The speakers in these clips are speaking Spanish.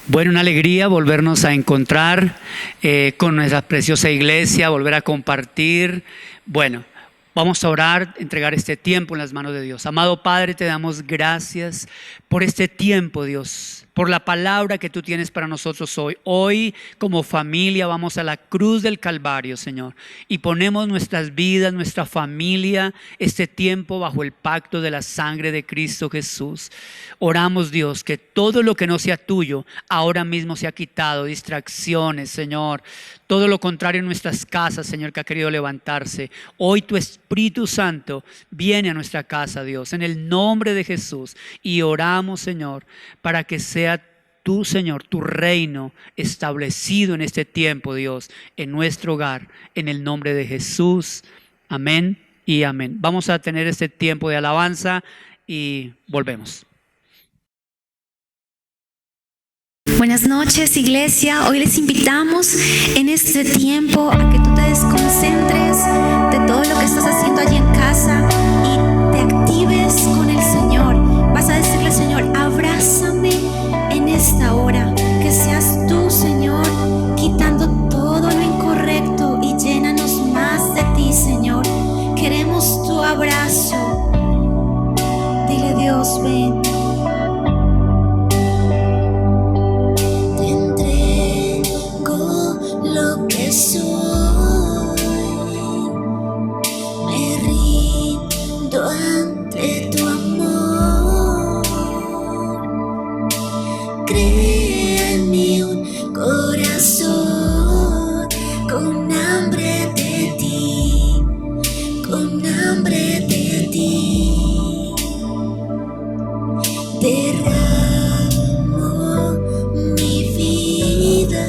Bueno, una alegría volvernos a encontrar con nuestra preciosa iglesia, volver a compartir. Bueno, vamos a orar, entregar este tiempo en las manos de Dios. Amado Padre, te damos gracias por este tiempo, Dios, por la palabra que tú tienes para nosotros hoy. Hoy, como familia, vamos a la cruz del Calvario, Señor, y ponemos nuestras vidas, nuestra familia, este tiempo bajo el pacto de la sangre de Cristo Jesús. Oramos, Dios, que todo lo que no sea tuyo ahora mismo sea quitado, distracciones, Señor, todo lo contrario en nuestras casas, Señor, que ha querido levantarse. Hoy tu Espíritu Santo viene a nuestra casa, Dios, en el nombre de Jesús, y oramos, Señor, para que sea tú, Señor, tu reino establecido en este tiempo, Dios, en nuestro hogar, en el nombre de Jesús. Amén y amén. Vamos a tener este tiempo de alabanza y volvemos. Buenas noches, iglesia. Hoy les invitamos en este tiempo a que tú te desconcentres de todo lo que estás haciendo allí en casa y te actives con el Señor. Vas a decirle al Señor: abrázame en esta hora, que seas tú, Señor, quitando todo lo incorrecto y llénanos más de ti, Señor. Queremos tu abrazo. Dile: Dios, ven. Soy, me rindo ante tu amor. Crea en mí un corazón con hambre de ti, con hambre de ti. Derramo mi vida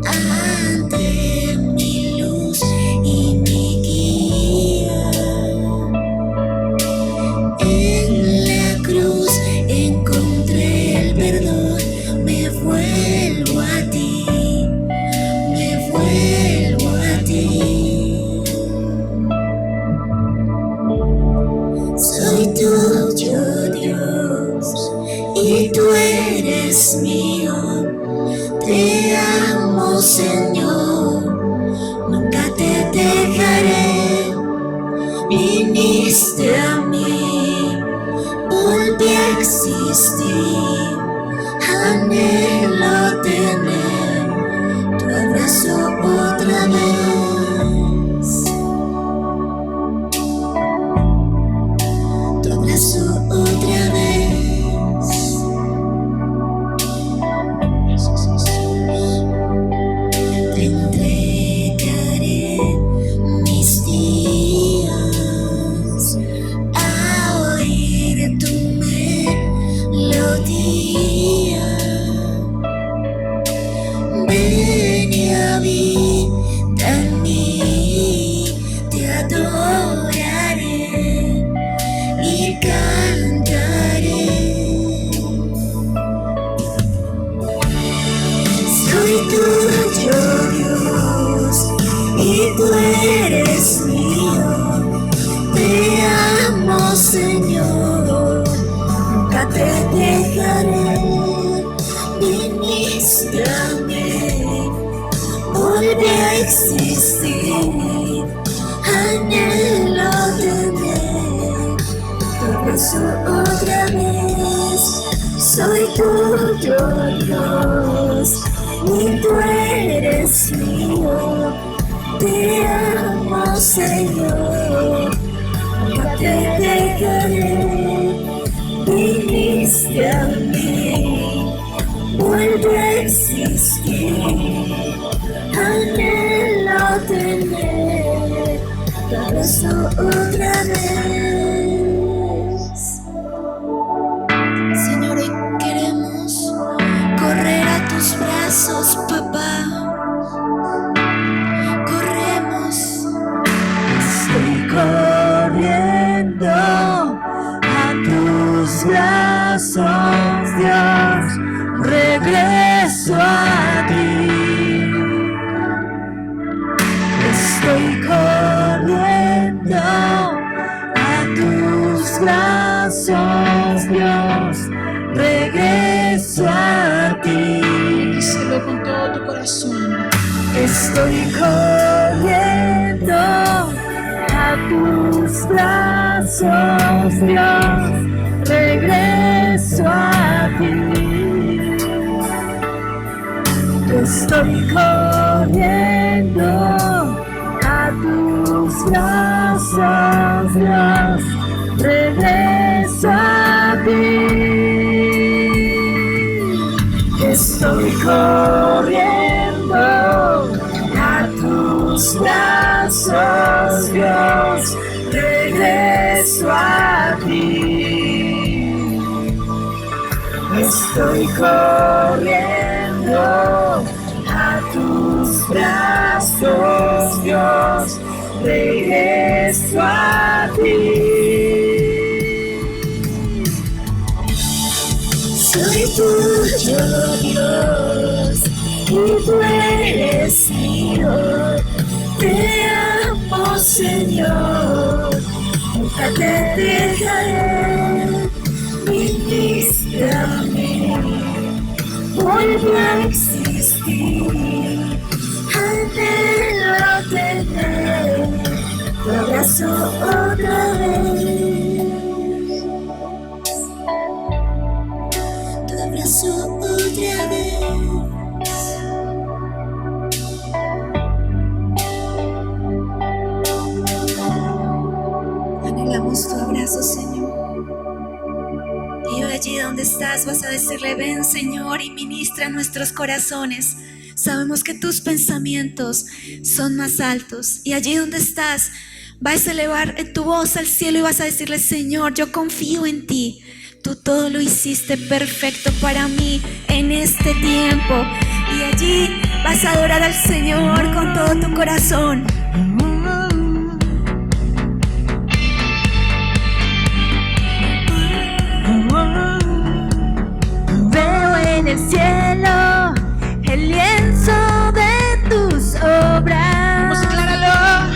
ante mi luz y mi guía. En la cruz encontré el perdón, me vuelvo a ti, me vuelvo a ti. Soy tuyo, Dios, y tú eres mío. Te amo, Señor, nunca te dejaré. Viniste a mí, volví a existir. Anhelo tener tu abrazo otra vez, tu abrazo otra vez. Te entregaré mis días a oír tu melodía. Ven y habita en mí, te adoraré y cantaré. Soy tuyo, Dios, y tú eres mío. Te amo, Señor, nunca te dejaré. Viniste a mí, volví a existir. Anhelo tener tu abrazo otra vez. Soy tuyo, Dios, y tú eres mío. Te amo, Señor, nunca te dejaré. Viniste a mí, vuelve a existir. Anhelo tener tu abrazo otra vez. Señor, hoy queremos correr a tus brazos, papá. Corremos. Estoy corriendo a tus brazos, Dios. Regreso a ti. Estoy corriendo a tus corazón. Estoy corriendo a tus brazos, Dios, regreso a ti. Estoy corriendo a tus brazos, Dios, regreso a ti. Estoy corriendo a tus brazos, Dios, regreso a ti. Estoy corriendo a tus brazos, Dios, regreso a ti. Soy tuyo, Dios, y tú eres mío. Te amo, Señor, nunca te dejaré. Ministrame, vuelve a existir, anhelo tener tu abrazo otra vez, tu abrazo otra vez. Anhelamos tu abrazo, Señor. Y allí donde estás vas a decirle: ven, Señor, y ministra nuestros corazones. Sabemos que tus pensamientos son más altos. Y allí donde estás vas a elevar tu voz al cielo y vas a decirle: Señor, yo confío en ti. Tú todo lo hiciste perfecto para mí en este tiempo. Y allí vas a adorar al Señor con todo tu corazón. Veo en el cielo el lienzo de tus obras. Decláralo.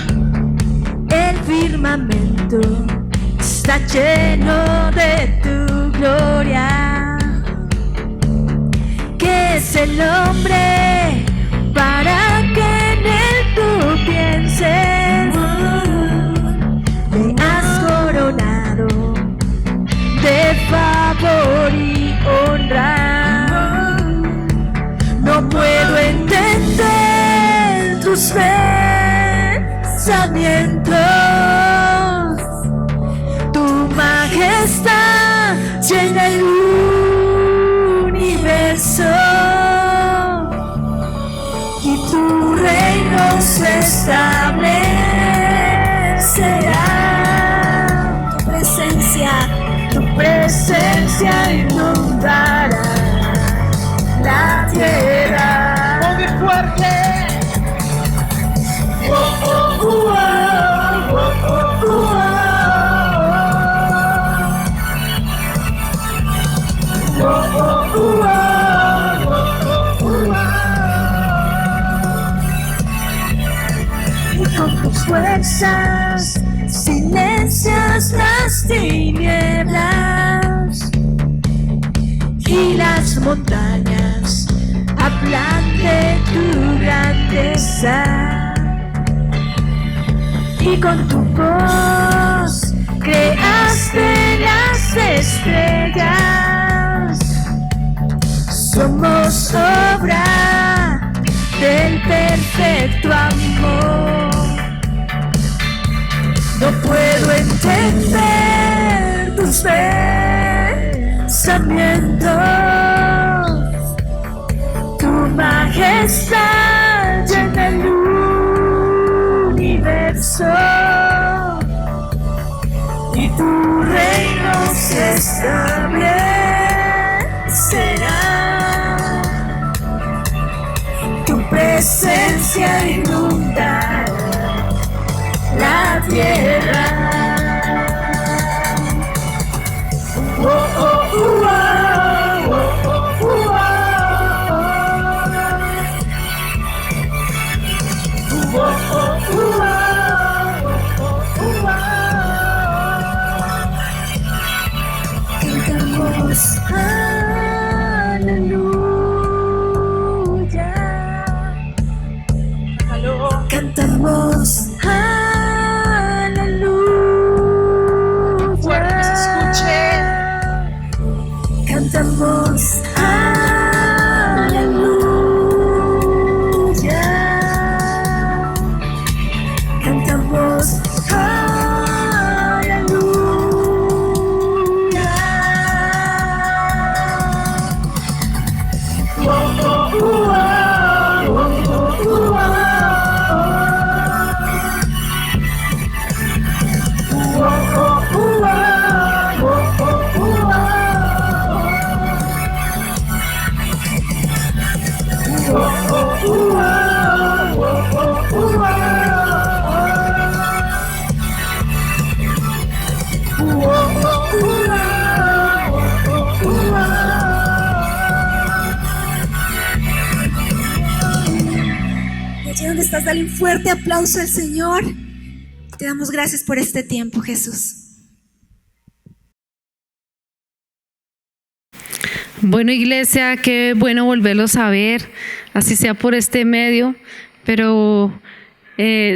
El firmamento está lleno de tu gloria. ¿Qué es el hombre para que en él tú pienses? Me has coronado de favor y honra. No puedo entender tus pensamientos. Tu majestad llena el universo y tu reino se establecerá. Tu presencia inundará la tierra. ¡Muy fuerte! Oh, oh, oh, oh, oh, oh, oh, oh, oh, oh. Y con tus fuerzas silencias las tinieblas y las montañas hablan de tu grandeza. Y con tu voz creaste las estrellas. Somos obra del perfecto amor. No puedo entender tus pensamientos. Tu majestad llena el universo y tu reino se establecerá. Tu presencia inundará la tierra. Oh, oh, oh, oh, oh, oh, oh, oh, oh, cantamos aleluya. palabras, dale un fuerte aplauso al Señor. Te damos gracias por este tiempo, Jesús. Bueno, iglesia, qué bueno volverlos a ver, así sea por este medio, pero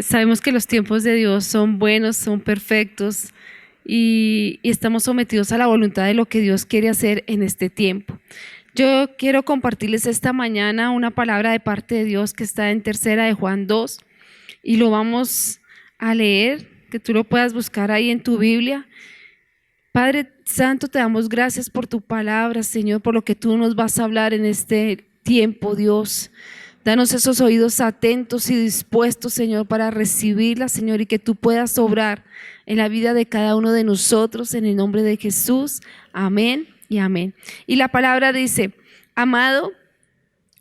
sabemos que los tiempos de Dios son buenos, son perfectos y estamos sometidos a la voluntad de lo que Dios quiere hacer en este tiempo. Yo quiero compartirles esta mañana una palabra de parte de Dios que está en 3 de Juan 2 y lo vamos a leer, que tú lo puedas buscar ahí en tu Biblia. Padre Santo, te damos gracias por tu palabra, Señor, por lo que tú nos vas a hablar en este tiempo, Dios. Danos esos oídos atentos y dispuestos, Señor, para recibirla, Señor, y que tú puedas obrar en la vida de cada uno de nosotros, en el nombre de Jesús. Amén y amén. Y la palabra dice: amado,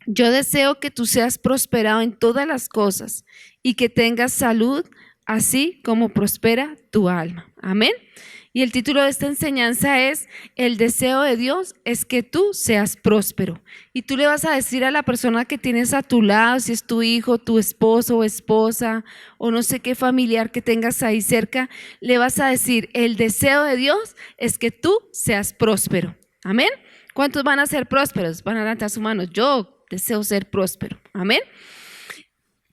yo deseo que tú seas prosperado en todas las cosas y que tengas salud, así como prospera tu alma. Amén. Y el título de esta enseñanza es: el deseo de Dios es que tú seas próspero. Y tú le vas a decir a la persona que tienes a tu lado, si es tu hijo, tu esposo o esposa, o no sé qué familiar que tengas ahí cerca, le vas a decir: el deseo de Dios es que tú seas próspero. Amén. ¿Cuántos van a ser prósperos? Van a levantar su mano. Yo deseo ser próspero. Amén.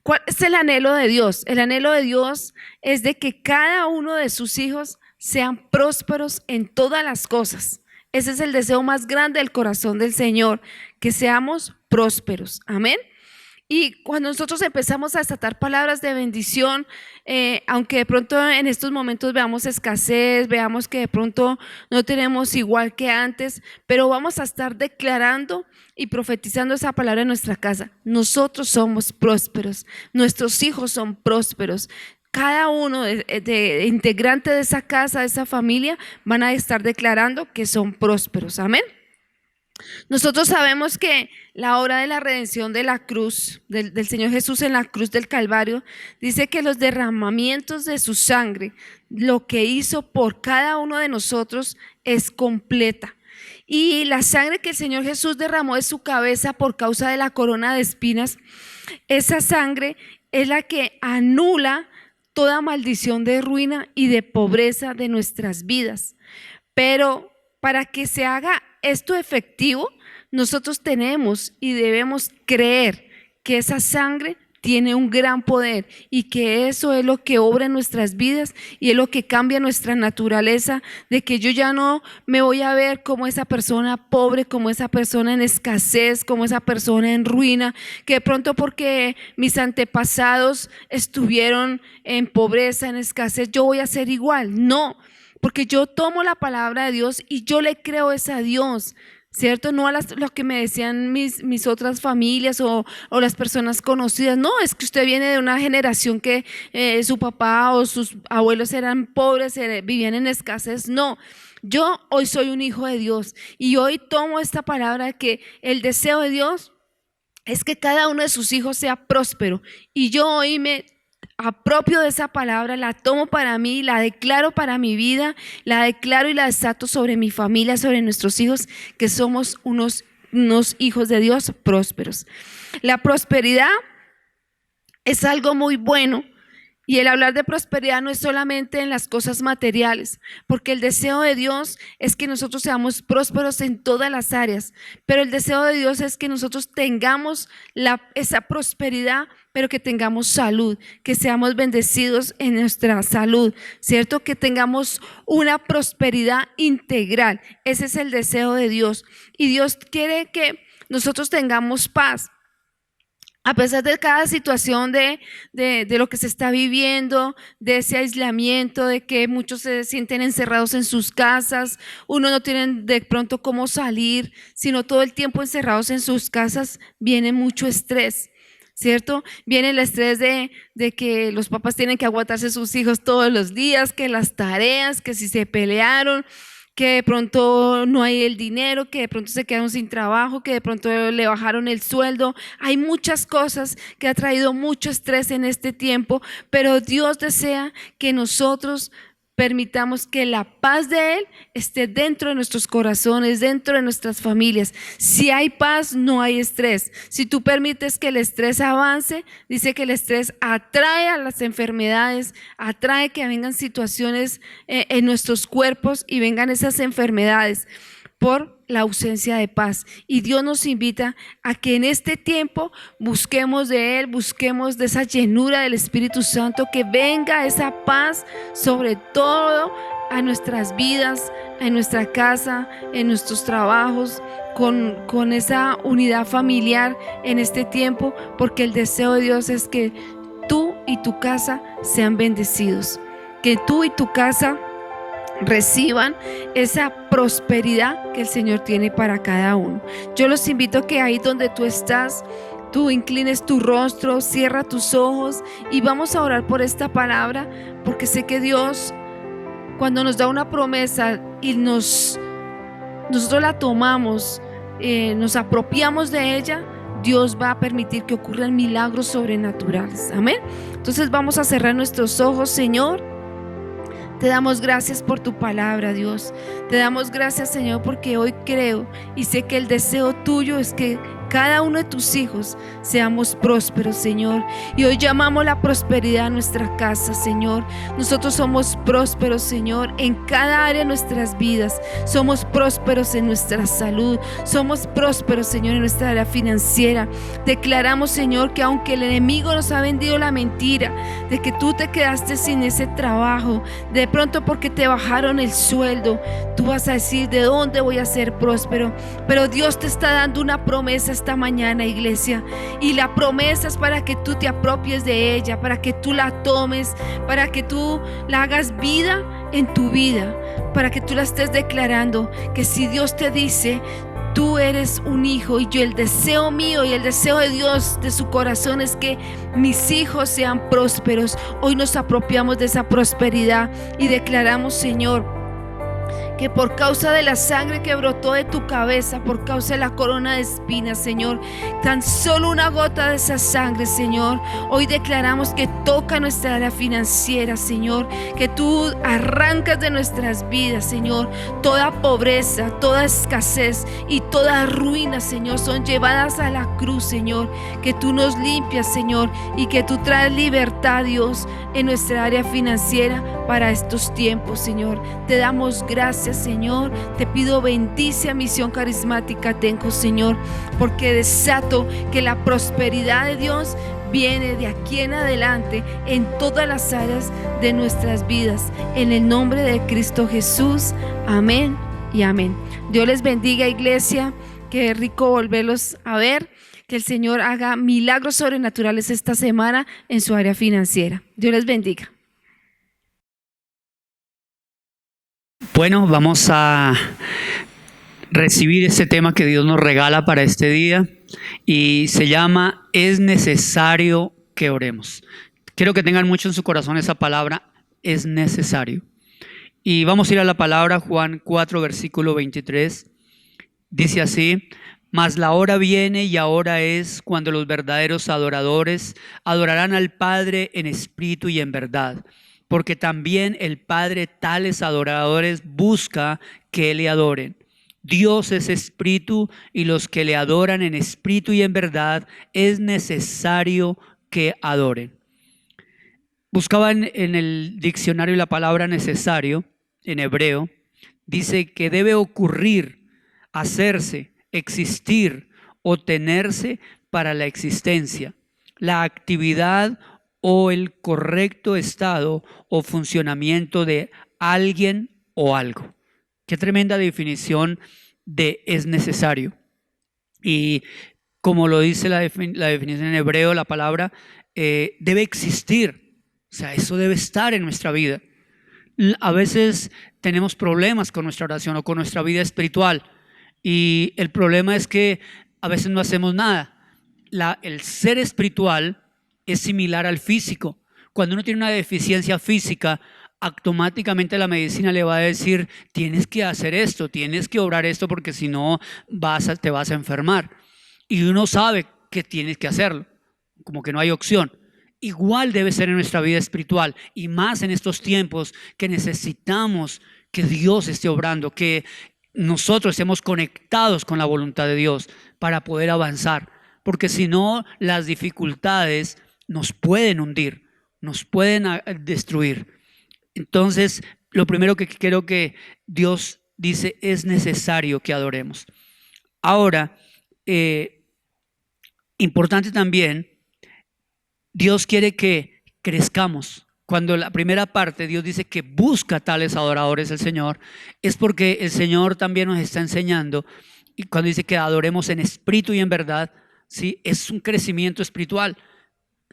¿Cuál es el anhelo de Dios? El anhelo de Dios es de que cada uno de sus hijos sean prósperos en todas las cosas. Ese es el deseo más grande del corazón del Señor, que seamos prósperos. Amén. Y cuando nosotros empezamos a desatar palabras de bendición, aunque de pronto en estos momentos veamos escasez, veamos que de pronto no tenemos igual que antes, pero vamos a estar declarando y profetizando esa palabra en nuestra casa. Nosotros somos prósperos, nuestros hijos son prósperos. Cada uno de integrante de esa casa, de esa familia, van a estar declarando que son prósperos. Amén. Nosotros sabemos que la obra de la redención de la cruz, del Señor Jesús en la cruz del Calvario, dice que los derramamientos de su sangre, lo que hizo por cada uno de nosotros, es completa. Y la sangre que el Señor Jesús derramó de su cabeza por causa de la corona de espinas, esa sangre es la que anula toda maldición de ruina y de pobreza de nuestras vidas. Pero para que se haga esto efectivo, nosotros tenemos y debemos creer que esa sangre tiene un gran poder y que eso es lo que obra en nuestras vidas y es lo que cambia nuestra naturaleza, de que yo ya no me voy a ver como esa persona pobre, como esa persona en escasez, como esa persona en ruina, que de pronto porque mis antepasados estuvieron en pobreza, en escasez, yo voy a ser igual. No, porque yo tomo la palabra de Dios y yo le creo es a Dios, ¿cierto? No a lo que me decían mis otras familias o las personas conocidas. No, es que usted viene de una generación que su papá o sus abuelos eran pobres, vivían en escasez. No, yo hoy soy un hijo de Dios y hoy tomo esta palabra que el deseo de Dios es que cada uno de sus hijos sea próspero, y yo hoy me apropio de esa palabra, la tomo para mí, la declaro para mi vida, la declaro y la desato sobre mi familia, sobre nuestros hijos, que somos unos hijos de Dios prósperos. La prosperidad es algo muy bueno, y el hablar de prosperidad no es solamente en las cosas materiales, porque el deseo de Dios es que nosotros seamos prósperos en todas las áreas, pero el deseo de Dios es que nosotros tengamos esa prosperidad, pero que tengamos salud, que seamos bendecidos en nuestra salud, ¿cierto? Que tengamos una prosperidad integral. Ese es el deseo de Dios, y Dios quiere que nosotros tengamos paz. A pesar de cada situación de lo que se está viviendo, de ese aislamiento, de que muchos se sienten encerrados en sus casas, uno no tienen de pronto cómo salir, sino todo el tiempo encerrados en sus casas, viene mucho estrés, ¿cierto? Viene el estrés de que los papás tienen que aguantarse sus hijos todos los días, que las tareas, que si se pelearon, que de pronto no hay el dinero, que de pronto se quedaron sin trabajo, que de pronto le bajaron el sueldo. Hay muchas cosas que ha traído mucho estrés en este tiempo, pero Dios desea que nosotros permitamos que la paz de Él esté dentro de nuestros corazones, dentro de nuestras familias. Si hay paz, no hay estrés. Si tú permites que el estrés avance, dice que el estrés atrae a las enfermedades, atrae que vengan situaciones en nuestros cuerpos y vengan esas enfermedades por la ausencia de paz. Y Dios nos invita a que en este tiempo busquemos de Él, busquemos de esa llenura del Espíritu Santo, que venga esa paz sobre todo a nuestras vidas, en nuestra casa, en nuestros trabajos, con esa unidad familiar en este tiempo, porque el deseo de Dios es que tú y tu casa sean bendecidos, que tú y tu casa reciban esa prosperidad que el Señor tiene para cada uno. Yo los invito a que ahí donde tú estás, tú inclines tu rostro, cierra tus ojos y vamos a orar por esta palabra, porque sé que Dios, cuando nos da una promesa y nosotros la tomamos, nos apropiamos de ella, Dios va a permitir que ocurran milagros sobrenaturales. Amén. Entonces vamos a cerrar nuestros ojos. Señor, te damos gracias por tu palabra, Dios. Te damos gracias, Señor, porque hoy creo y sé que el deseo tuyo es que cada uno de tus hijos seamos prósperos, Señor. Y hoy llamamos la prosperidad a nuestra casa, Señor. Nosotros somos prósperos, Señor, en cada área de nuestras vidas. Somos prósperos en nuestra salud. Somos prósperos, Señor, en nuestra área financiera. Declaramos, Señor, que aunque el enemigo nos ha vendido la mentira de que tú te quedaste sin ese trabajo, de pronto porque te bajaron el sueldo, tú vas a decir: ¿de dónde voy a ser próspero? Pero Dios te está dando una promesa esta mañana, iglesia, y la promesa es para que tú te apropies de ella, para que tú la tomes, para que tú la hagas vida en tu vida, para que tú la estés declarando, que si Dios te dice: tú eres un hijo, y yo, el deseo mío y el deseo de Dios de su corazón es que mis hijos sean prósperos. Hoy nos apropiamos de esa prosperidad y declaramos, Señor, que por causa de la sangre que brotó de tu cabeza, por causa de la corona de espinas, Señor, tan solo una gota de esa sangre, Señor, hoy declaramos que toca nuestra área financiera, Señor, que tú arrancas de nuestras vidas, Señor, toda pobreza, toda escasez y toda ruina, Señor, son llevadas a la cruz, Señor, que tú nos limpias, Señor, y que tú traes libertad, Dios, en nuestra área financiera para estos tiempos, Señor. Te damos gracias, Señor. Te pido, bendice a Misión Carismática Tenjo, Señor, porque desato que la prosperidad de Dios viene de aquí en adelante en todas las áreas de nuestras vidas. En el nombre de Cristo Jesús. Amén y amén. Dios les bendiga, iglesia. Qué rico volverlos a ver. Que el Señor haga milagros sobrenaturales esta semana en su área financiera. Dios les bendiga. Bueno, vamos a recibir este tema que Dios nos regala para este día y se llama: es necesario que oremos. Quiero que tengan mucho en su corazón esa palabra: es necesario. Y vamos a ir a la palabra. Juan 4, versículo 23. Dice así: mas la hora viene y ahora es cuando los verdaderos adoradores adorarán al Padre en espíritu y en verdad, porque también el Padre tales adoradores busca que le adoren. Dios es espíritu, y los que le adoran en espíritu y en verdad es necesario que adoren. Buscaba en el diccionario la palabra necesario en hebreo. Dice que debe ocurrir, hacerse, existir o tenerse para la existencia, la actividad o el correcto estado o funcionamiento de alguien o algo. Qué tremenda definición de es necesario. Y como lo dice la definición en hebreo, la palabra debe existir. O sea, eso debe estar en nuestra vida. A veces tenemos problemas con nuestra oración o con nuestra vida espiritual. Y el problema es que a veces no hacemos nada. El ser espiritual es similar al físico. Cuando uno tiene una deficiencia física, automáticamente la medicina le va a decir: tienes que hacer esto, tienes que obrar esto, porque si no te vas a enfermar. Y uno sabe que tienes que hacerlo, como que no hay opción. igual debe ser en nuestra vida espiritual, y más en estos tiempos que necesitamos que Dios esté obrando, que nosotros estemos conectados con la voluntad de Dios para poder avanzar, porque si no, las dificultades nos pueden hundir, nos pueden destruir. Entonces, lo primero que quiero que Dios dice, es necesario que adoremos. Ahora, importante también, Dios quiere que crezcamos. Cuando la primera parte Dios dice que busca tales adoradores el Señor, es porque el Señor también nos está enseñando, y cuando dice que adoremos en espíritu y en verdad, ¿sí? Es un crecimiento espiritual.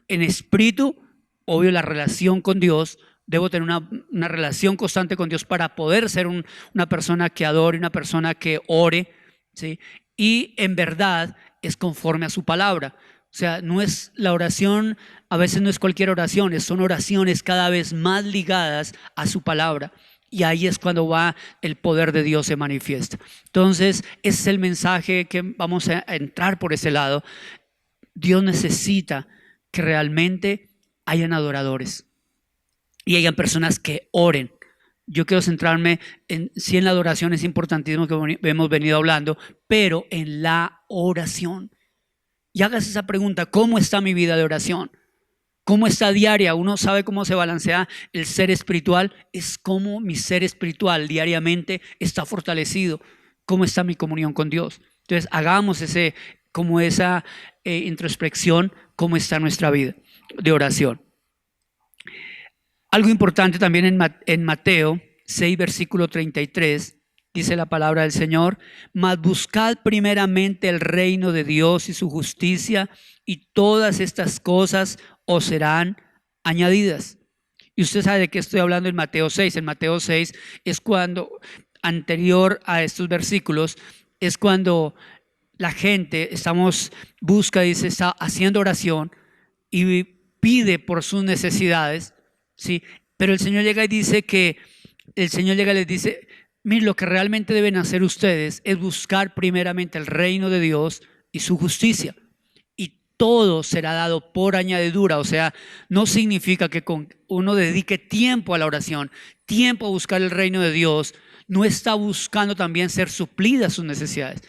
En espíritu, obvio, la relación con Dios, debo tener una relación constante con Dios para poder ser una persona que adore, una persona que ore, ¿sí? Y en verdad es conforme a su palabra. O sea, no es la oración, a veces no es cualquier oración, son oraciones cada vez más ligadas a su palabra. Y ahí es cuando el poder de Dios se manifiesta. Entonces, ese es el mensaje que vamos a entrar por ese lado. Dios necesita que realmente hayan adoradores y hayan personas que oren. Yo quiero centrarme en la adoración es importantísimo, que hemos venido hablando, pero en la oración. Y hagas esa pregunta: ¿cómo está mi vida de oración? ¿Cómo está diaria? Uno sabe cómo se balancea el ser espiritual. Es cómo mi ser espiritual diariamente está fortalecido. ¿Cómo está mi comunión con Dios? Entonces, hagamos esa introspección, cómo está nuestra vida de oración. Algo importante también en Mateo 6, versículo 33, dice la palabra del Señor: mas buscad primeramente el reino de Dios y su justicia, y todas estas cosas os serán añadidas. Y usted sabe de qué estoy hablando en Mateo 6. En Mateo 6 es cuando, anterior a estos versículos, es cuando la gente está haciendo oración y pide por sus necesidades, ¿sí? Pero el Señor llega y les dice: miren, lo que realmente deben hacer ustedes es buscar primeramente el reino de Dios y su justicia, y todo será dado por añadidura. O sea, no significa que uno dedique tiempo a la oración, tiempo a buscar el reino de Dios, no está buscando también ser suplidas sus necesidades.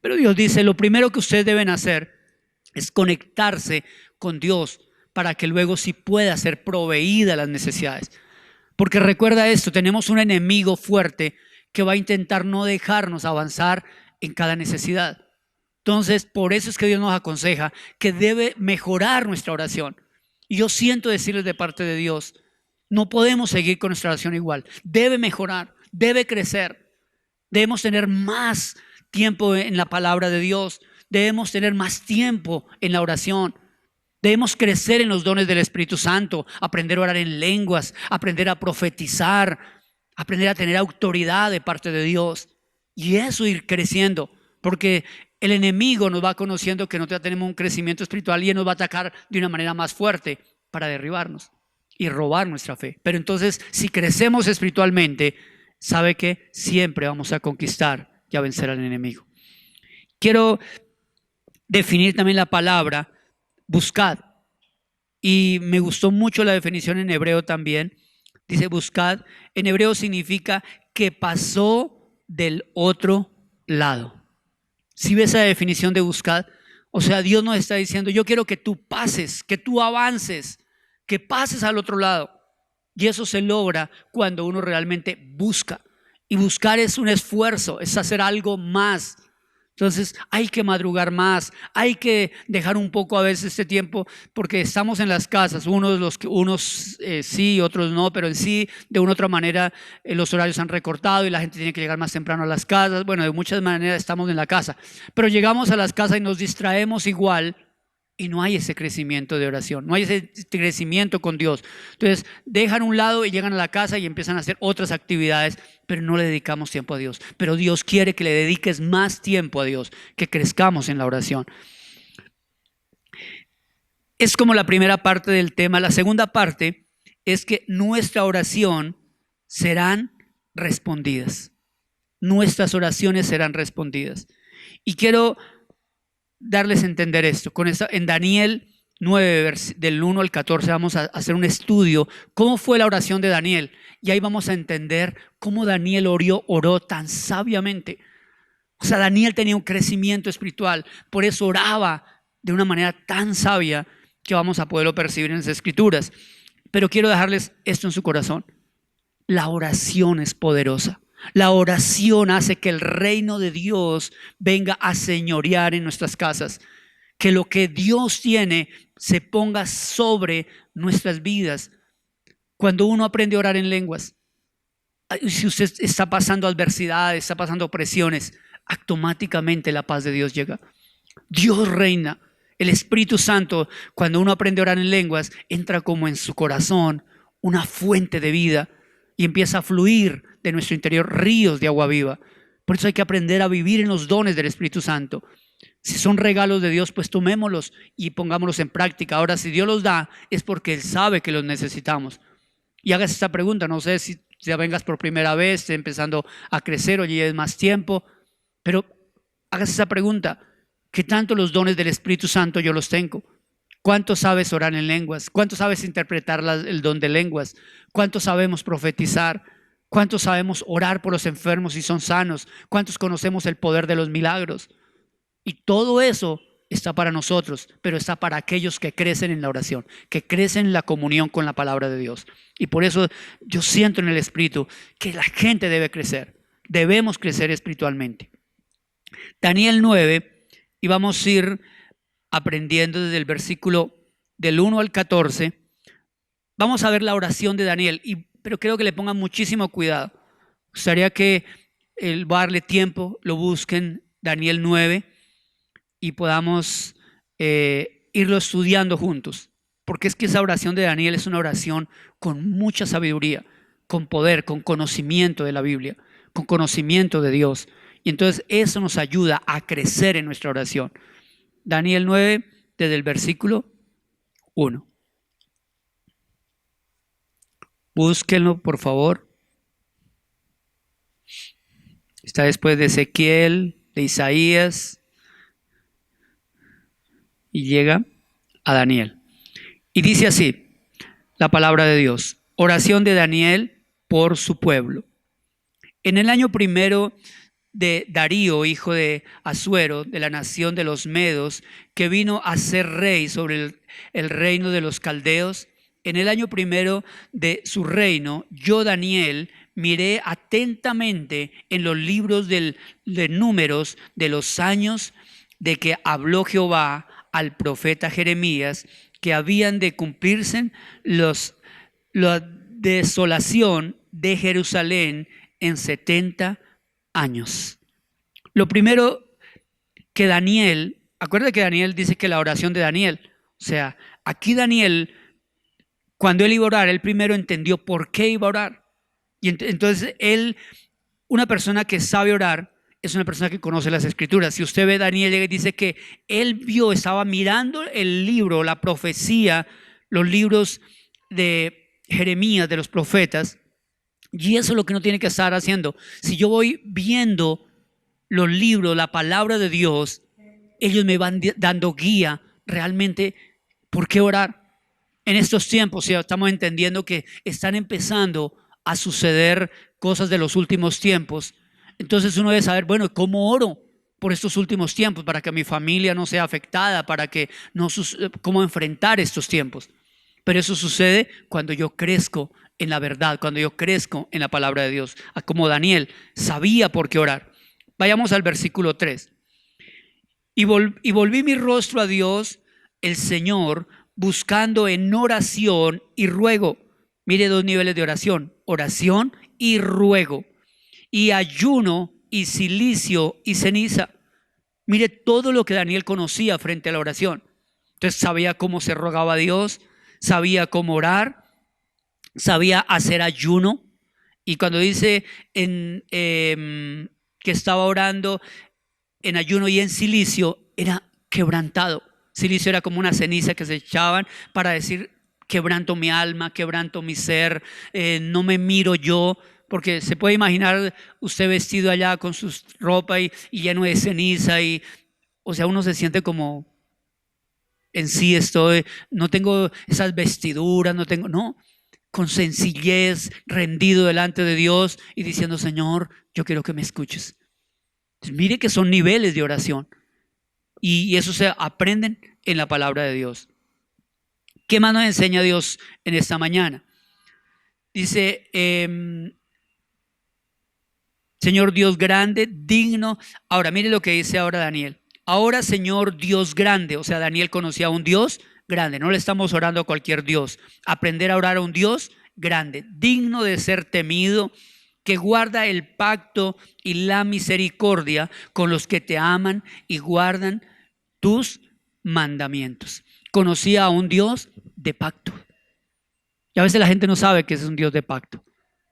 Pero Dios dice: lo primero que ustedes deben hacer es conectarse con Dios, para que luego sí pueda ser proveída las necesidades. Porque recuerda esto, tenemos un enemigo fuerte que va a intentar no dejarnos avanzar en cada necesidad. Entonces, por eso es que Dios nos aconseja que debe mejorar nuestra oración. Y yo siento decirles de parte de Dios, no podemos seguir con nuestra oración igual. Debe mejorar, debe crecer. Debemos tener más tiempo en la palabra de Dios. Debemos tener más tiempo en la oración. Debemos crecer en los dones del Espíritu Santo, aprender a orar en lenguas, aprender a profetizar, aprender a tener autoridad de parte de Dios, y eso ir creciendo, porque el enemigo nos va conociendo que no tenemos un crecimiento espiritual y él nos va a atacar de una manera más fuerte para derribarnos y robar nuestra fe. Pero entonces, si crecemos espiritualmente, sabe que siempre vamos a conquistar y a vencer al enemigo. Quiero definir también la palabra buscad, y me gustó mucho la definición en hebreo también. Dice buscad, en hebreo significa que pasó del otro lado. Si ves esa definición de buscad, o sea, Dios nos está diciendo: yo quiero que tú pases, que tú avances, que pases al otro lado. Y eso se logra cuando uno realmente busca. Y buscar es un esfuerzo, es hacer algo más. Entonces hay que madrugar más, hay que dejar un poco a veces este tiempo, porque estamos en las casas, unos sí, otros no, pero en sí, de una u otra manera, los horarios han recortado y la gente tiene que llegar más temprano a las casas. Bueno, de muchas maneras estamos en la casa, pero llegamos a las casas y nos distraemos igual, y no hay ese crecimiento de oración, no hay ese crecimiento con Dios. Entonces dejan un lado y llegan a la casa y empiezan a hacer otras actividades, pero no le dedicamos tiempo a Dios. Pero Dios quiere que le dediques más tiempo a Dios, que crezcamos en la oración. Es como la primera parte del tema. La segunda parte es que nuestra oración serán respondidas. Nuestras oraciones serán respondidas. Y quiero darles a entender esto. En Daniel 9, del 1 al 14, vamos a hacer un estudio. ¿Cómo fue la oración de Daniel? Y ahí vamos a entender cómo Daniel oró tan sabiamente. O sea, Daniel tenía un crecimiento espiritual, por eso oraba de una manera tan sabia que vamos a poderlo percibir en las Escrituras. Pero quiero dejarles esto en su corazón. La oración es poderosa. La oración hace que el reino de Dios venga a señorear en nuestras casas. Que lo que Dios tiene se ponga sobre nuestras vidas. Cuando uno aprende a orar en lenguas, si usted está pasando adversidades, está pasando presiones, automáticamente la paz de Dios llega. Dios reina. El Espíritu Santo, cuando uno aprende a orar en lenguas, entra como en su corazón una fuente de vida y empieza a fluir de nuestro interior ríos de agua viva. Por eso hay que aprender a vivir en los dones del Espíritu Santo. Si son regalos de Dios, pues tomémoslos y pongámoslos en práctica. Ahora, si Dios los da, es porque Él sabe que los necesitamos. Y hagas esta pregunta, no sé si ya vengas por primera vez, estés empezando a crecer o lleves más tiempo, pero hagas esa pregunta. ¿Qué tanto los dones del Espíritu Santo yo los tengo? ¿Cuánto sabes orar en lenguas? ¿Cuánto sabes interpretar el don de lenguas? ¿Cuánto sabemos profetizar? ¿Cuánto sabemos orar por los enfermos y son sanos? ¿Cuántos conocemos el poder de los milagros? Y todo eso está para nosotros, pero está para aquellos que crecen en la oración, que crecen en la comunión con la palabra de Dios. Y por eso yo siento en el Espíritu que la gente debe crecer, debemos crecer espiritualmente. Daniel 9, y vamos a ir aprendiendo desde el versículo del 1 al 14. Vamos a ver la oración de Daniel, pero creo que le pongan muchísimo cuidado. Me gustaría que va a darle tiempo, lo busquen, Daniel 9, y podamos irlo estudiando juntos. Porque es que esa oración de Daniel es una oración con mucha sabiduría, con poder, con conocimiento de la Biblia, con conocimiento de Dios. Y entonces eso nos ayuda a crecer en nuestra oración. Daniel 9, desde el versículo 1. Búsquenlo, por favor. Está después de Ezequiel, de Isaías, y llega a Daniel. Y dice así la palabra de Dios. Oración de Daniel por su pueblo. En el año primero de Darío, hijo de Asuero, de la nación de los Medos, que vino a ser rey sobre el reino de los caldeos, en el año primero de su reino, yo, Daniel, miré atentamente en los libros de números de los años de que habló Jehová al profeta Jeremías, que habían de cumplirse la desolación de Jerusalén en 70 años. Lo primero que Daniel, acuérdate que Daniel dice que la oración de Daniel, o sea, aquí Daniel, cuando él iba a orar, él primero entendió por qué iba a orar. Y entonces él, una persona que sabe orar, es una persona que conoce las Escrituras. Si usted ve, Daniel dice que él estaba mirando el libro, la profecía, los libros de Jeremías, de los profetas, y eso es lo que uno tiene que estar haciendo. Si yo voy viendo los libros, la palabra de Dios, ellos me van dando guía realmente por qué orar. En estos tiempos ya estamos entendiendo que están empezando a suceder cosas de los últimos tiempos. Entonces uno debe saber, bueno, ¿cómo oro por estos últimos tiempos? Para que mi familia no sea afectada, para que cómo enfrentar estos tiempos. Pero eso sucede cuando yo crezco en la verdad, cuando yo crezco en la palabra de Dios, como Daniel sabía por qué orar. Vayamos al versículo 3. Y volví mi rostro a Dios, el Señor, buscando en oración y ruego. Mire, dos niveles de oración: oración y ruego, y ayuno y cilicio y ceniza. Mire todo lo que Daniel conocía frente a la oración. Entonces sabía cómo se rogaba a Dios, sabía cómo orar, sabía hacer ayuno. Y cuando dice que estaba orando en ayuno y en cilicio, era quebrantado. Silicio era como una ceniza que se echaban para decir: quebranto mi alma, quebranto mi ser, no me miro yo. Porque se puede imaginar usted vestido allá con su ropa y lleno de ceniza, o sea, uno se siente como en sí estoy, no tengo esas vestiduras, no, con sencillez, rendido delante de Dios y diciendo, Señor, yo quiero que me escuches. Entonces, mire que son niveles de oración y eso se aprenden en la palabra de Dios. ¿Qué más nos enseña Dios en esta mañana? Dice, Señor Dios grande, digno. Ahora, mire lo que dice ahora Daniel. Ahora, Señor Dios grande, o sea, Daniel conocía a un Dios grande. No le estamos orando a cualquier Dios. Aprender a orar a un Dios grande, digno de ser temido, que guarda el pacto y la misericordia con los que te aman y guardan tus mandamientos. Conocía a un Dios de pacto. Y a veces la gente no sabe que es un Dios de pacto.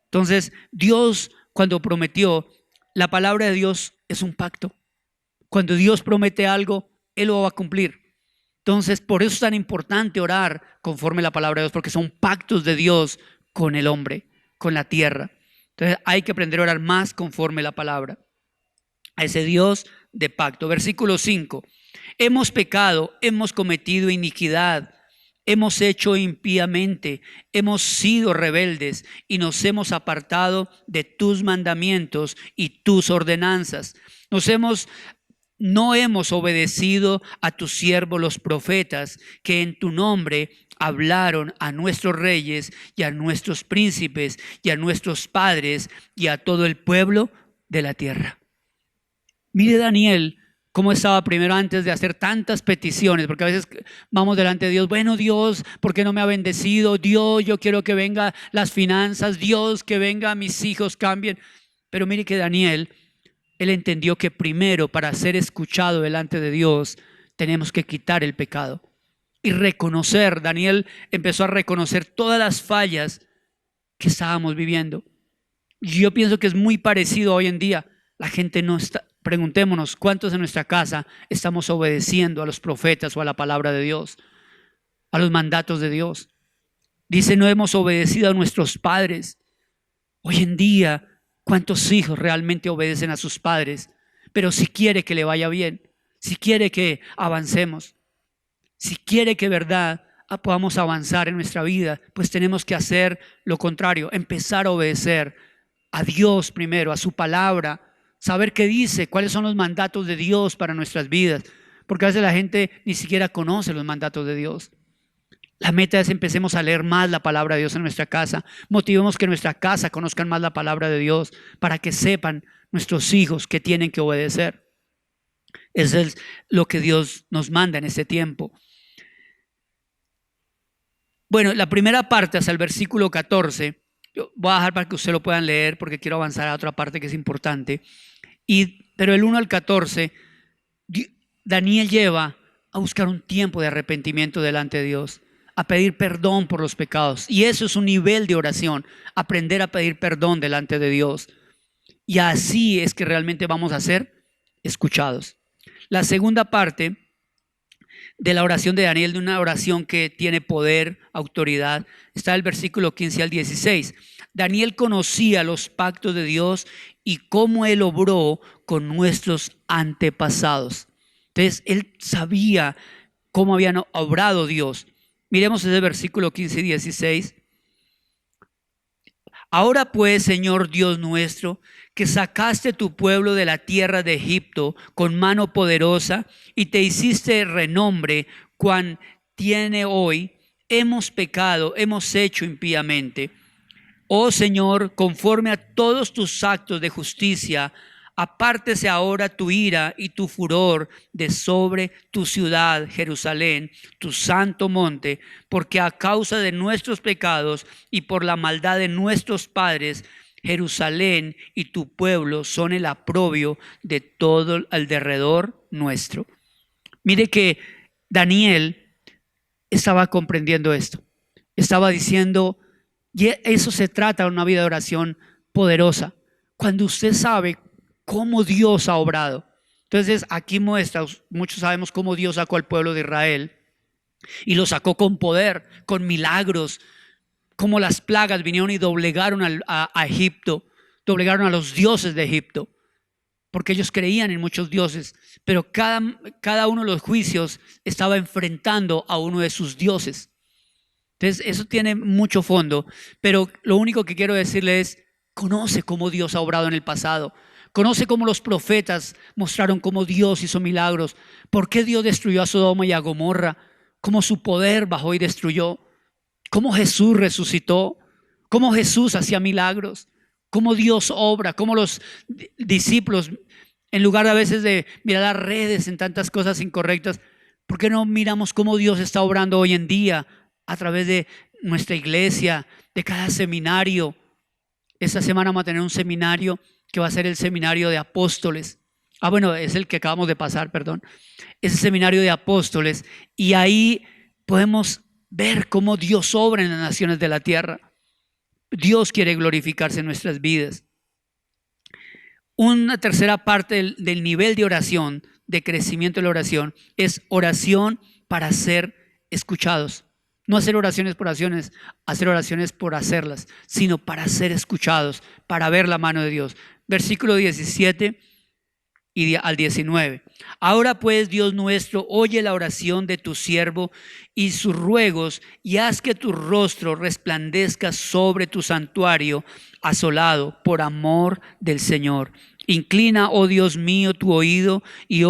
Entonces, Dios, cuando prometió, la palabra de Dios es un pacto. Cuando Dios promete algo, Él lo va a cumplir. Entonces, por eso es tan importante orar conforme a la palabra de Dios, porque son pactos de Dios con el hombre, con la tierra. Entonces, hay que aprender a orar más conforme a la palabra, a ese Dios de pacto. Versículo 5. Hemos pecado, hemos cometido iniquidad, hemos hecho impíamente, hemos sido rebeldes y nos hemos apartado de tus mandamientos y tus ordenanzas. No hemos obedecido a tus siervos los profetas, que en tu nombre hablaron a nuestros reyes y a nuestros príncipes y a nuestros padres y a todo el pueblo de la tierra. Mire Daniel cómo estaba primero antes de hacer tantas peticiones, porque a veces vamos delante de Dios, bueno Dios, ¿por qué no me ha bendecido? Dios, yo quiero que venga las finanzas, Dios, que venga mis hijos cambien. Pero mire que Daniel, él entendió que primero para ser escuchado delante de Dios tenemos que quitar el pecado y reconocer. Daniel empezó a reconocer todas las fallas que estábamos viviendo. Y yo pienso que es muy parecido hoy en día. La gente no está, preguntémonos cuántos en nuestra casa estamos obedeciendo a los profetas o a la palabra de Dios, a los mandatos de Dios. Dice, no hemos obedecido a nuestros padres. Hoy en día, ¿cuántos hijos realmente obedecen a sus padres? Pero si quiere que le vaya bien, si quiere que avancemos, si quiere que verdad podamos avanzar en nuestra vida, pues tenemos que hacer lo contrario, empezar a obedecer a Dios primero, a su palabra, saber qué dice, cuáles son los mandatos de Dios para nuestras vidas, porque a veces la gente ni siquiera conoce los mandatos de Dios. La meta es empecemos a leer más la palabra de Dios en nuestra casa. Motivemos que en nuestra casa conozcan más la palabra de Dios para que sepan nuestros hijos que tienen que obedecer. Eso es lo que Dios nos manda en este tiempo. Bueno, la primera parte hasta el versículo 14, yo voy a dejar para que ustedes lo puedan leer porque quiero avanzar a otra parte que es importante. Pero el 1 al 14, Daniel lleva a buscar un tiempo de arrepentimiento delante de Dios, a pedir perdón por los pecados. Y eso es un nivel de oración, aprender a pedir perdón delante de Dios. Y así es que realmente vamos a ser escuchados. La segunda parte de la oración de Daniel, de una oración que tiene poder, autoridad, está el versículo 15 al 16. Daniel conocía los pactos de Dios y cómo Él obró con nuestros antepasados. Entonces, él sabía cómo habían obrado Dios. Miremos ese versículo 15 y 16. Ahora pues, Señor Dios nuestro, que sacaste tu pueblo de la tierra de Egipto con mano poderosa y te hiciste renombre cuan tiene hoy, hemos pecado, hemos hecho impíamente. Oh Señor, conforme a todos tus actos de justicia, apártese ahora tu ira y tu furor de sobre tu ciudad, Jerusalén, tu santo monte, porque a causa de nuestros pecados y por la maldad de nuestros padres, Jerusalén y tu pueblo son el oprobio de todo alrededor nuestro. Mire que Daniel estaba comprendiendo esto. Estaba diciendo, y eso se trata de una vida de oración poderosa. Cuando usted sabe cómo Dios ha obrado. Entonces aquí muestra, muchos sabemos cómo Dios sacó al pueblo de Israel y lo sacó con poder, con milagros, como las plagas vinieron y doblegaron a Egipto, doblegaron a los dioses de Egipto. porque ellos creían en muchos dioses, pero cada uno de los juicios estaba enfrentando a uno de sus dioses. Entonces, eso tiene mucho fondo, pero lo único que quiero decirle es, conoce cómo Dios ha obrado en el pasado. Conoce cómo los profetas mostraron cómo Dios hizo milagros. ¿Por qué Dios destruyó a Sodoma y a Gomorra? Cómo su poder bajó y destruyó. Cómo Jesús resucitó. Cómo Jesús hacía milagros. Cómo Dios obra. Cómo los discípulos, en lugar de a veces de mirar las redes en tantas cosas incorrectas, ¿por qué no miramos cómo Dios está obrando hoy en día a través de nuestra iglesia, de cada seminario? Esta semana vamos a tener un seminario que va a ser el seminario de apóstoles. Bueno, es el que acabamos de pasar, perdón. Es el seminario de apóstoles, y ahí podemos ver cómo Dios obra en las naciones de la tierra. Dios quiere glorificarse en nuestras vidas. Una tercera parte del nivel de oración, de crecimiento de la oración, es oración para ser escuchados. No hacer oraciones por oraciones, hacer oraciones por hacerlas, sino para ser escuchados, para ver la mano de Dios. Versículo 17 al 19. Ahora pues, Dios nuestro, oye la oración de tu siervo y sus ruegos, y haz que tu rostro resplandezca sobre tu santuario asolado por amor del Señor. Inclina, oh Dios mío, tu oído y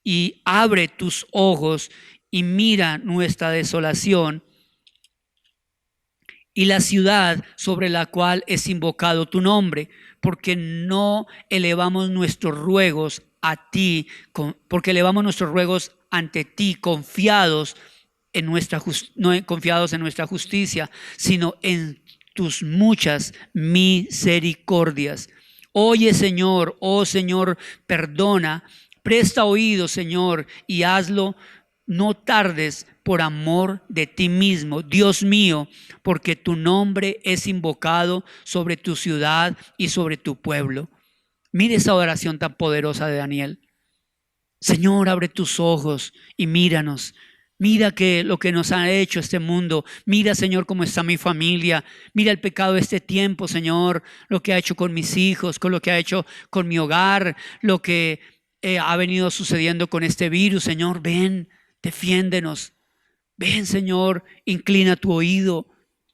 y abre tus ojos y mira nuestra desolación y la ciudad sobre la cual es invocado tu nombre, porque no elevamos nuestros ruegos a ti, porque elevamos nuestros ruegos ante ti, confiados en no confiados en nuestra justicia, sino en tus muchas misericordias. Oye, Señor, oh Señor, perdona, presta oído, Señor, y hazlo. No tardes por amor de ti mismo, Dios mío, porque tu nombre es invocado sobre tu ciudad y sobre tu pueblo. Mire esa oración tan poderosa de Daniel. Señor, abre tus ojos y míranos. Mira lo que nos ha hecho este mundo. Mira, Señor, cómo está mi familia. Mira el pecado de este tiempo, Señor. Lo que ha hecho con mis hijos, con lo que ha hecho con mi hogar, lo que ha venido sucediendo con este virus. Señor, ven. Defiéndenos. Ven, Señor, inclina tu oído.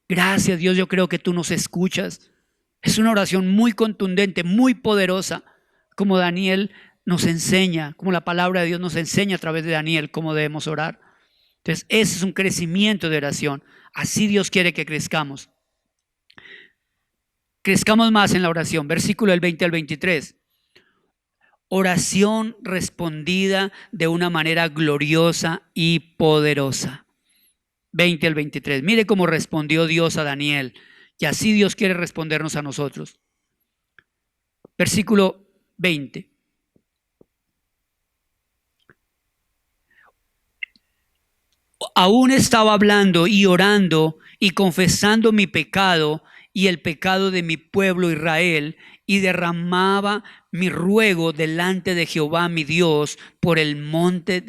Gracias, Dios, yo creo que tú nos escuchas. Es una oración muy contundente, muy poderosa, como Daniel nos enseña, como la palabra de Dios nos enseña a través de Daniel cómo debemos orar. Entonces, ese es un crecimiento de oración. Así Dios quiere que crezcamos. Crezcamos más en la oración. Versículo del 20 al 23. Oración respondida de una manera gloriosa y poderosa. 20 al 23. Mire cómo respondió Dios a Daniel, y así Dios quiere respondernos a nosotros. Versículo 20. Aún estaba hablando y orando y confesando mi pecado y el pecado de mi pueblo Israel, y derramaba mi ruego delante de Jehová mi Dios por el monte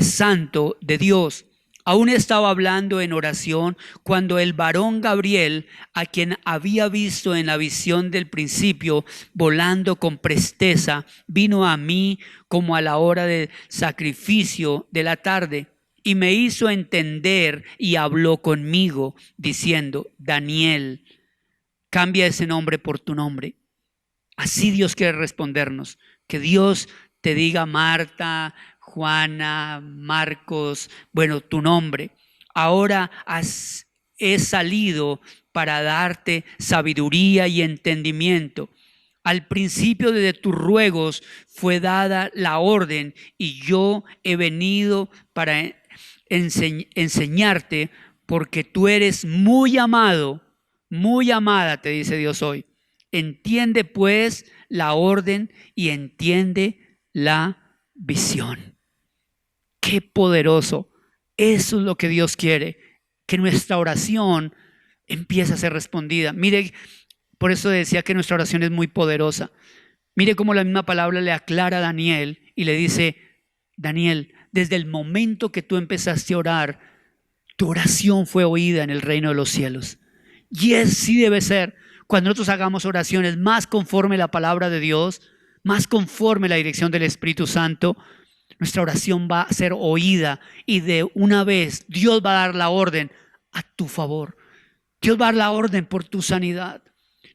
santo de Dios. Aún estaba hablando en oración cuando el varón Gabriel, a quien había visto en la visión del principio volando con presteza, vino a mí como a la hora del sacrificio de la tarde, y me hizo entender y habló conmigo diciendo: Daniel, cambia ese nombre por tu nombre. Así Dios quiere respondernos. Que Dios te diga Marta, Juana, Marcos, tu nombre. Ahora he salido para darte sabiduría y entendimiento. Al principio de tus ruegos fue dada la orden, y yo he venido para enseñarte, porque tú eres muy amado, muy amada, te dice Dios hoy. Entiende pues la orden y entiende la visión. Qué poderoso. Eso es lo que Dios quiere, que nuestra oración empiece a ser respondida. Mire, por eso decía que nuestra oración es muy poderosa. Mire cómo la misma palabra le aclara a Daniel y le dice: Daniel, desde el momento que tú empezaste a orar, tu oración fue oída en el reino de los cielos. Y así debe ser. Cuando nosotros hagamos oraciones más conforme a la palabra de Dios, más conforme a la dirección del Espíritu Santo, nuestra oración va a ser oída y de una vez Dios va a dar la orden a tu favor. Dios va a dar la orden por tu sanidad.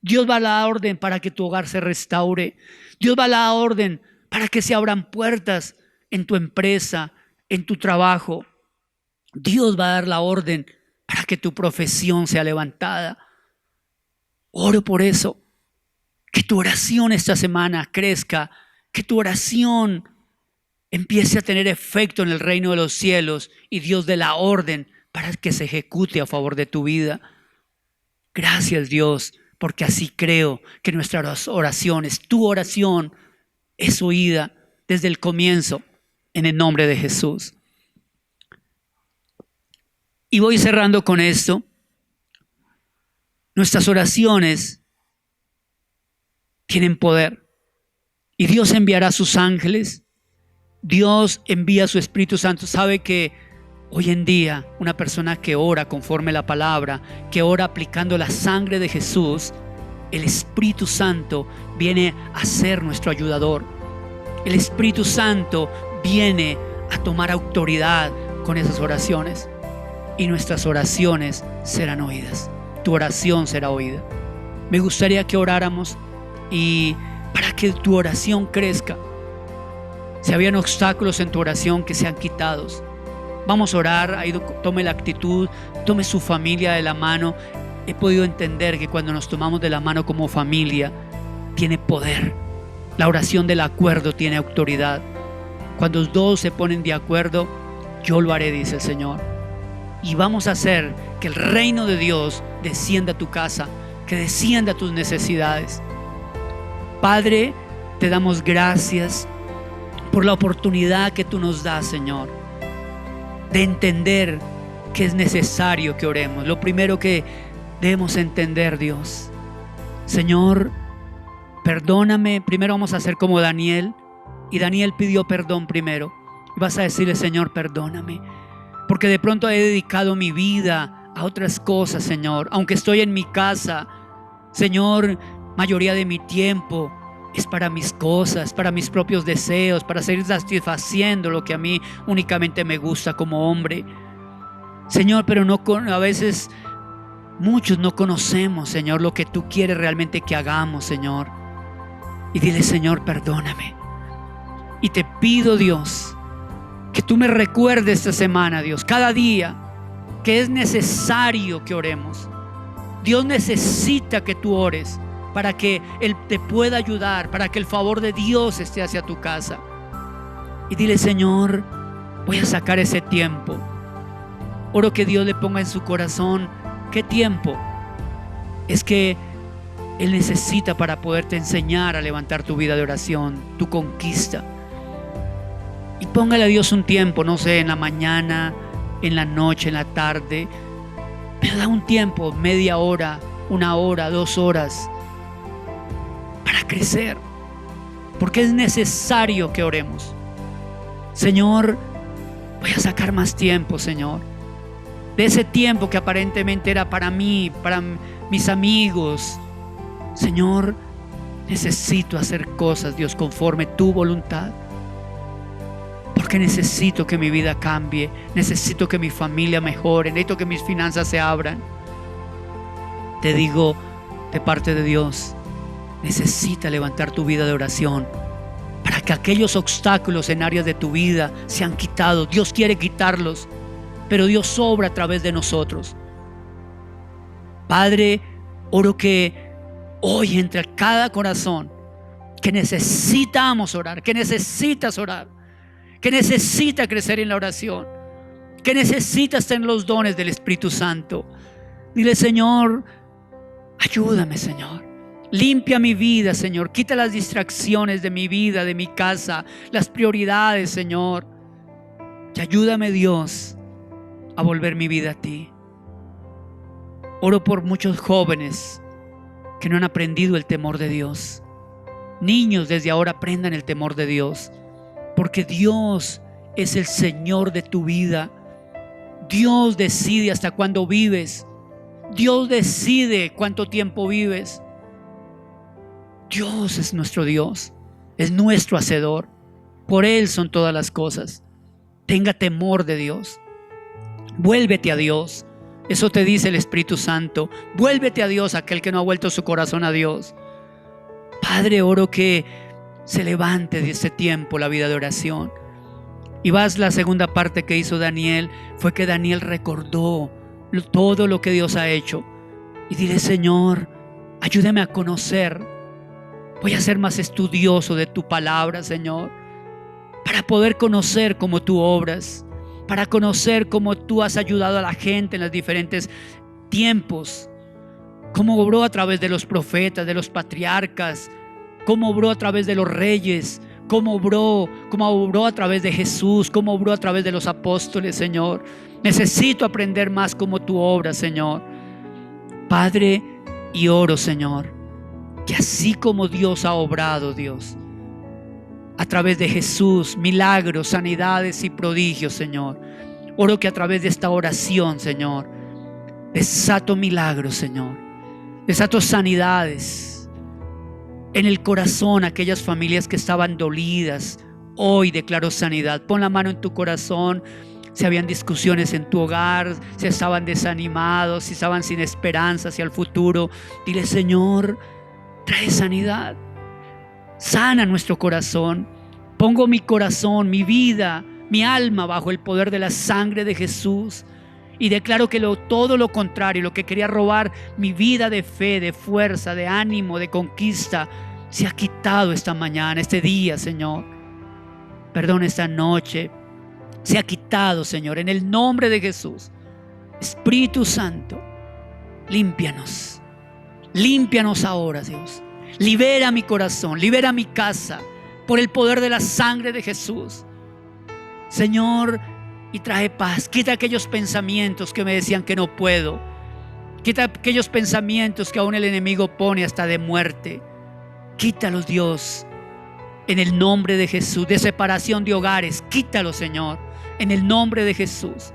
Dios va a dar la orden para que tu hogar se restaure. Dios va a dar la orden para que se abran puertas en tu empresa, en tu trabajo. Dios va a dar la orden para que tu profesión sea levantada. Oro por eso. Que tu oración esta semana crezca. Que tu oración empiece a tener efecto en el reino de los cielos y Dios dé la orden para que se ejecute a favor de tu vida. Gracias, Dios, porque así creo que nuestras oraciones, tu oración, es oída desde el comienzo en el nombre de Jesús. Y voy cerrando con esto. Nuestras oraciones tienen poder y Dios enviará a sus ángeles. Dios envía a su Espíritu Santo. Sabe que hoy en día una persona que ora conforme a la palabra, que ora aplicando la sangre de Jesús, el Espíritu Santo viene a ser nuestro ayudador. El Espíritu Santo viene a tomar autoridad con esas oraciones y nuestras oraciones serán oídas. Tu oración será oída. Me gustaría que oráramos y para que tu oración crezca. Si habían obstáculos en tu oración, que sean quitados. Vamos a orar, ahí tome la actitud, tome su familia de la mano. He podido entender que cuando nos tomamos de la mano como familia, tiene poder. La oración del acuerdo tiene autoridad. Cuando los dos se ponen de acuerdo, yo lo haré, dice el Señor. Y vamos a hacer que el reino de Dios descienda a tu casa, que descienda a tus necesidades. Padre, te damos gracias por la oportunidad que tú nos das, Señor, de entender que es necesario que oremos. Lo primero que debemos entender, Dios, Señor, perdóname. Primero vamos a hacer como Daniel, y Daniel pidió perdón primero. Y vas a decirle: Señor, perdóname, porque de pronto he dedicado mi vida a otras cosas, Señor. Aunque estoy en mi casa, Señor, mayoría de mi tiempo es para mis cosas, para mis propios deseos, para seguir satisfaciendo lo que a mí únicamente me gusta como hombre. Señor, pero a veces muchos no conocemos, Señor, lo que tú quieres realmente que hagamos, Señor. Y dile: Señor, perdóname. Y te pido, Dios, que tú me recuerdes esta semana, Dios, cada día, que es necesario que oremos. Dios necesita que tú ores para que Él te pueda ayudar, para que el favor de Dios esté hacia tu casa. Y dile: Señor, voy a sacar ese tiempo. Oro que Dios le ponga en su corazón qué tiempo es que Él necesita para poderte enseñar a levantar tu vida de oración, tu conquista. Y póngale a Dios un tiempo, no sé, en la mañana, en la noche, en la tarde. Pero da un tiempo, media hora, 1 hora, 2 horas, para crecer. Porque es necesario que oremos. Señor, voy a sacar más tiempo, Señor. De ese tiempo que aparentemente era para mí, para mis amigos. Señor, necesito hacer cosas, Dios, conforme tu voluntad. Porque necesito que mi vida cambie, necesito que mi familia mejore, necesito que mis finanzas se abran. Te digo de parte de Dios, necesita levantar tu vida de oración para que aquellos obstáculos en áreas de tu vida sean quitados. Dios quiere quitarlos, pero Dios obra a través de nosotros. Padre, oro que hoy entre cada corazón que necesitamos orar, que necesitas orar, que necesita crecer en la oración, que necesitas tener los dones del Espíritu Santo. Dile: Señor, ayúdame, Señor. Limpia mi vida, Señor. Quita las distracciones de mi vida, de mi casa, las prioridades, Señor. Y ayúdame, Dios, a volver mi vida a ti. Oro por muchos jóvenes que no han aprendido el temor de Dios. Niños, desde ahora aprendan el temor de Dios. Porque Dios es el Señor de tu vida. Dios decide hasta cuándo vives. Dios decide cuánto tiempo vives. Dios es nuestro Dios, es nuestro hacedor. Por Él son todas las cosas. Tenga temor de Dios. Vuélvete a Dios. Eso te dice el Espíritu Santo. Vuélvete a Dios, aquel que no ha vuelto su corazón a Dios. Padre, oro que se levante de este tiempo la vida de oración. Y vas, la segunda parte que hizo Daniel fue que Daniel recordó todo lo que Dios ha hecho. Y dile: Señor, ayúdame a conocer. Voy a ser más estudioso de tu palabra, Señor, para poder conocer cómo tú obras, para conocer cómo tú has ayudado a la gente en los diferentes tiempos, cómo obró a través de los profetas, de los patriarcas, cómo obró a través de los reyes, cómo obró a través de Jesús, cómo obró a través de los apóstoles, Señor. Necesito aprender más cómo tú obras, Señor. Padre, y oro, Señor, que así como Dios ha obrado, Dios, a través de Jesús, milagros, sanidades y prodigios, Señor. Oro que a través de esta oración, Señor, desato milagros, Señor. Desato sanidades en el corazón a aquellas familias que estaban dolidas. Hoy declaro sanidad. Pon la mano en tu corazón. Si habían discusiones en tu hogar, si estaban desanimados, si estaban sin esperanza hacia el futuro, dile: Señor, trae sanidad. Sana nuestro corazón. Pongo mi corazón, mi vida, mi alma bajo el poder de la sangre de Jesús. Y declaro que todo lo contrario, lo que quería robar mi vida de fe, de fuerza, de ánimo, de conquista, se ha quitado esta mañana, este día, Señor. Perdón, esta noche. Se ha quitado, Señor, en el nombre de Jesús. Espíritu Santo, límpianos. Límpianos ahora, Dios. Libera mi corazón, libera mi casa por el poder de la sangre de Jesús, Señor, y trae paz. Quita aquellos pensamientos que me decían que no puedo. Quita aquellos pensamientos que aún el enemigo pone hasta de muerte. Quítalos, Dios, en el nombre de Jesús. De separación de hogares, quítalos, Señor, en el nombre de Jesús.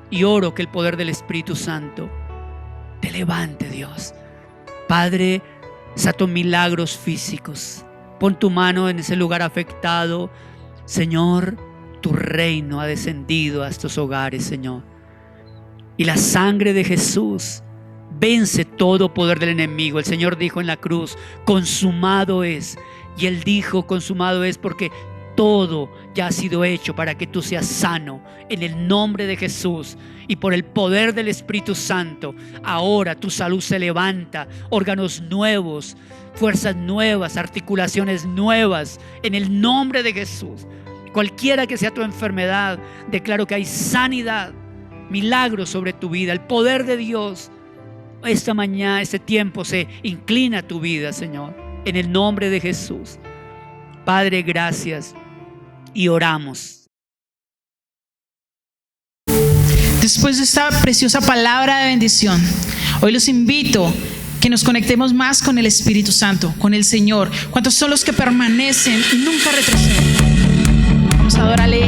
Y oro que el poder del Espíritu Santo te levante, Dios. Padre, desato milagros físicos. Pon tu mano en ese lugar afectado. Señor, tu reino ha descendido a estos hogares, Señor. Y la sangre de Jesús vence todo poder del enemigo. El Señor dijo en la cruz: consumado es. Y Él dijo: consumado es, porque todo ya ha sido hecho para que tú seas sano. En el nombre de Jesús y por el poder del Espíritu Santo, ahora tu salud se levanta. Órganos nuevos, fuerzas nuevas, articulaciones nuevas, en el nombre de Jesús. Cualquiera que sea tu enfermedad, declaro que hay sanidad, milagros sobre tu vida. El poder de Dios esta mañana, este tiempo, se inclina a tu vida, Señor, en el nombre de Jesús. Padre, gracias, y oramos. Después de esta preciosa palabra de bendición, hoy los invito que nos conectemos más con el Espíritu Santo, con el Señor. ¿Cuántos son los que permanecen y nunca retroceden? Vamos a adorarle.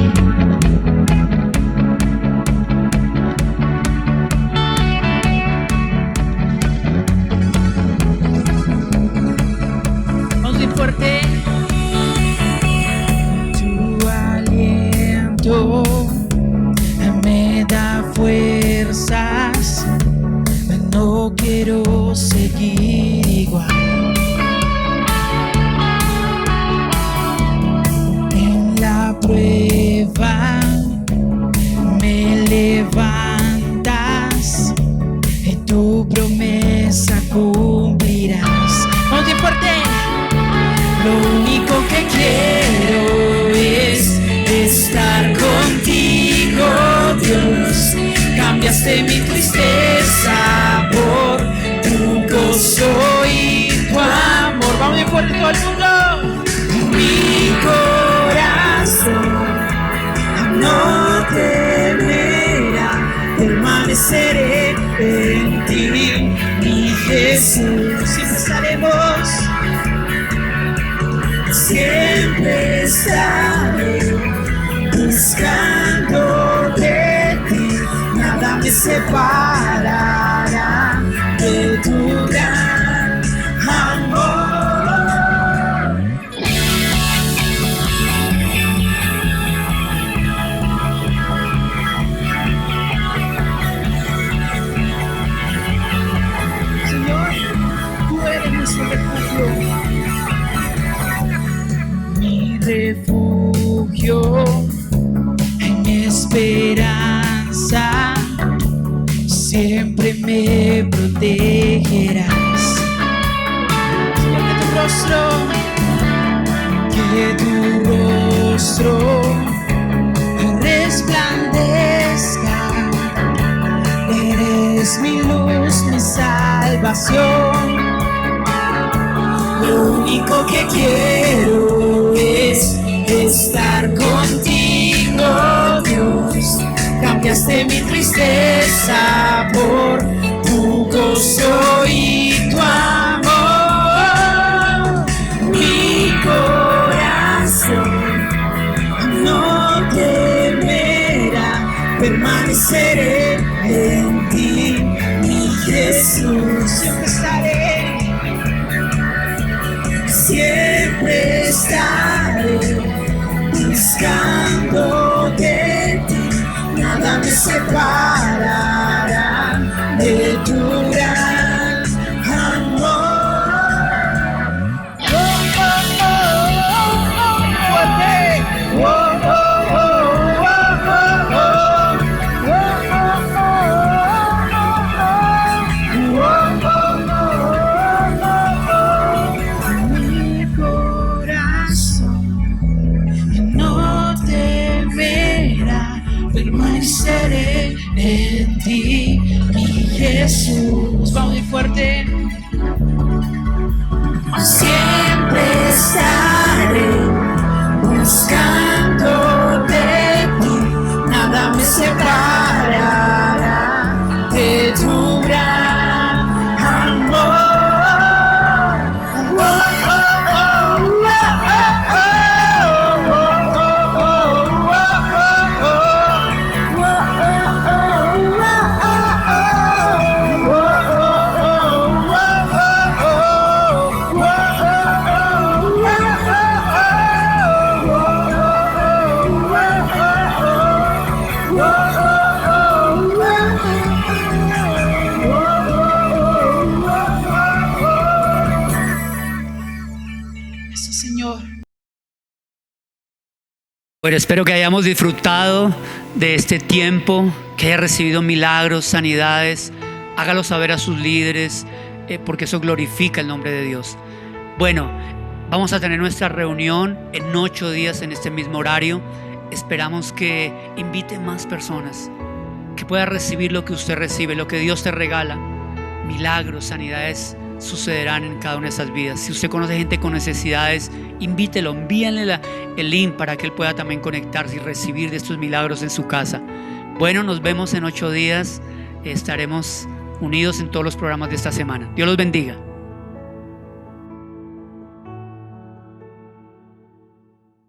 Vamos bien fuerte. Tu aliento me da fuerzas, no quiero seguir igual. En la prueba me levantas, en tu promesa cumplirás. Vamos bien fuerte. Lo único que quiero es estar contigo, Dios. Cambiaste mi tristeza por tu gozo y tu amor. Vamos bien fuerte todo el mundo. Mi corazón no temerá, permaneceré en ti, mi Jesús. Siempre estaremos, siempre estaré buscando de ti. Nada me separará de tu gran amor. protegerás. Que tu rostro resplandezca. Eres mi luz, mi salvación. Lo único que quiero es estar contigo, Dios. Cambiaste mi tristeza por tu gozo y tu amor. Mi corazón no temerá, permaneceré en ti, mi Jesús. Siempre estaré buscando de ti. Nada me separará de tu gran amor. Oh, oh, oh, oh, oh, oh, mi corazón no temerá, permaneceré en ti, mi Jesús. Vamos muy fuerte. Siempre estaré buscando de ti, nada me separará de tu gran amor. Oh, oh, oh, oh, eso, Señor. Bueno, espero que hayamos disfrutado de este tiempo, que haya recibido milagros, sanidades. Hágalo saber a sus líderes, porque eso glorifica el nombre de Dios. Bueno, vamos a tener nuestra reunión en 8 días en este mismo horario. Esperamos que invite más personas, que pueda recibir lo que usted recibe, lo que Dios te regala. Milagros, sanidades sucederán en cada una de esas vidas. Si usted conoce gente con necesidades, invítelo, envíenle el link para que él pueda también conectarse y recibir de estos milagros en su casa. Bueno, nos vemos en 8 días. Estaremos unidos en todos los programas de esta semana. Dios los bendiga.